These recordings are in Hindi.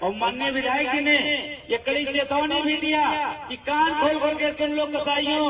और माननीय विधायक जी ने ये कड़ी चेतावनी भी दिया कि कान खोल खोल के सुन लो कसाईयों,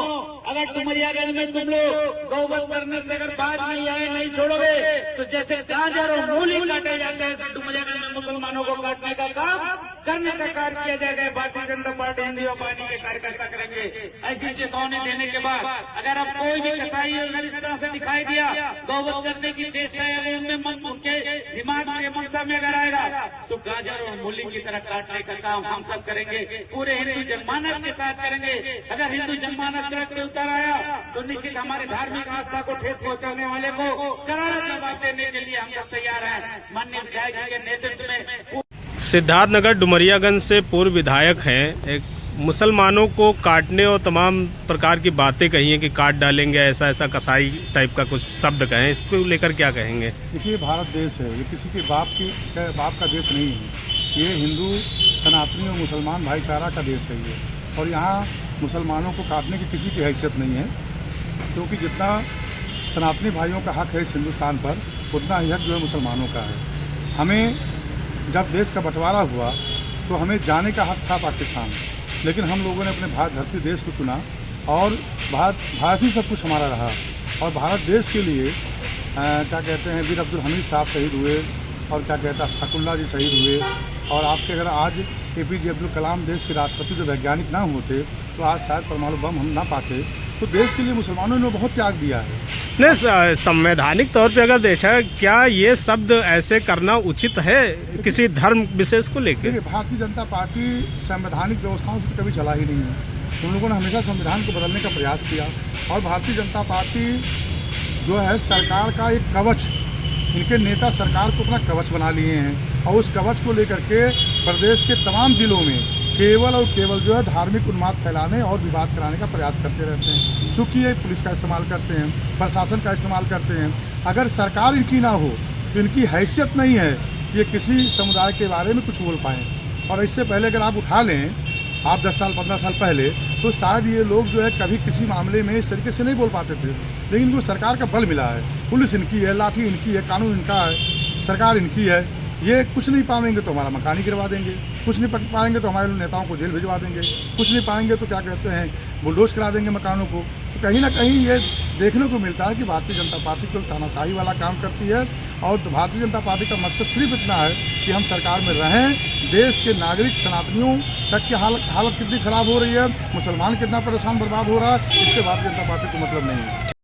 अगर डुमरियागंज में तुम लोग गौवध करने से अगर बाज नहीं आए, नहीं छोड़ोगे तो जैसे गाजर और मूली काटे जाते हैं ऐसे डुमरियागंज में मुसलमानों को काटने का काम करने का कार्य किया जाएगा। भारतीय जनता पार्टी हिंदू पार्टी के कार्यकर्ता करेंगे। ऐसी चेतावनी देने के बाद अगर अब कोई भी कसाई अगर इस तरह से दिखाई दिया गौवध करने की चेष्टा है उनमें मन उनके दिमाग में मनसा में अगर आएगा तो गाजर और मूली की तरह काटने का काम हम सब करेंगे, पूरे हिंदू जनमानस के साथ करेंगे। अगर हिंदू जनमानस सड़क पे उतर आया तो निश्चित हमारी धार्मिक आस्था को ठेस पहुंचाने वाले को करारा जवाब देने के लिए हम सब तैयार हैं। माननीय विधायक जी के नेतृत्व में सिद्धार्थनगर डुमरियागंज से पूर्व विधायक हैं, एक मुसलमानों को काटने और तमाम प्रकार की बातें कही हैं कि काट डालेंगे, ऐसा ऐसा कसाई टाइप का कुछ शब्द कहें, इसको लेकर क्या कहेंगे? देखिए, भारत देश है, ये किसी के बाप का देश नहीं है। ये हिंदू सनातनी और मुसलमान भाईचारा का देश है ये, और यहाँ मुसलमानों को काटने की किसी की हैसियत नहीं है, क्योंकि जितना सनातनी भाइयों का हक है इस हिंदुस्तान पर उतना ही हक जो है मुसलमानों का है। हमें जब देश का बंटवारा हुआ तो हमें जाने का हक था पाकिस्तान, लेकिन हम लोगों ने अपने भारत धरती देश को चुना और भारत ही सब कुछ हमारा रहा। और भारत देश के लिए क्या कहते हैं वीर अब्दुल हमीद साहब शहीद हुए, और क्या कहता है अशफाकुल्लाह जी शहीद हुए, और आपके अगर आज APJ अब्दुल कलाम देश के राष्ट्रपति जो वैज्ञानिक ना होते तो आज शायद परमाणु बम हम ना पाते। तो देश के लिए मुसलमानों ने बहुत त्याग दिया है। नहीं, संवैधानिक तौर पे अगर देखा क्या ये शब्द ऐसे करना उचित है किसी धर्म विशेष को लेकर? देखिए, भारतीय जनता पार्टी संवैधानिक व्यवस्थाओं से कभी चला ही नहीं है। उन लोगों ने हमेशा संविधान को बदलने का प्रयास किया, और भारतीय जनता पार्टी जो है सरकार का एक कवच, इनके नेता सरकार को अपना कवच बना लिए हैं, और उस कवच को लेकर के प्रदेश के तमाम जिलों में केवल और केवल जो है धार्मिक उन्माद फैलाने और विवाद कराने का प्रयास करते रहते हैं। चूँकि ये पुलिस का इस्तेमाल करते हैं, प्रशासन का इस्तेमाल करते हैं। अगर सरकार इनकी ना हो तो इनकी हैसियत नहीं है ये किसी समुदाय के बारे में कुछ बोल पाएँ। और इससे पहले अगर आप उठा लें, आप 10 साल 15 साल पहले, तो शायद ये लोग जो है कभी किसी मामले में इस तरीके से नहीं बोल पाते थे, लेकिन इनको सरकार का बल मिला है। पुलिस इनकी है, लाठी इनकी है, कानून इनका है, सरकार इनकी है। ये कुछ नहीं पाएंगे तो हमारा मकान ही गिरवा देंगे, कुछ नहीं पाएंगे तो हमारे नेताओं को जेल भिजवा देंगे, कुछ नहीं पाएंगे तो क्या कहते हैं बुलडोज करा देंगे मकानों को। तो कहीं ना कहीं ये देखने को मिलता है कि भारतीय जनता पार्टी केवल तानाशाही वाला काम करती है, और भारतीय जनता पार्टी का मकसद सिर्फ इतना है कि हम सरकार में रहें। देश के नागरिक सनातनियों तक की हालत कितनी ख़राब हो रही है, मुसलमान कितना परेशान बर्बाद हो रहा है, इससे भारतीय जनता पार्टी को मतलब नहीं है।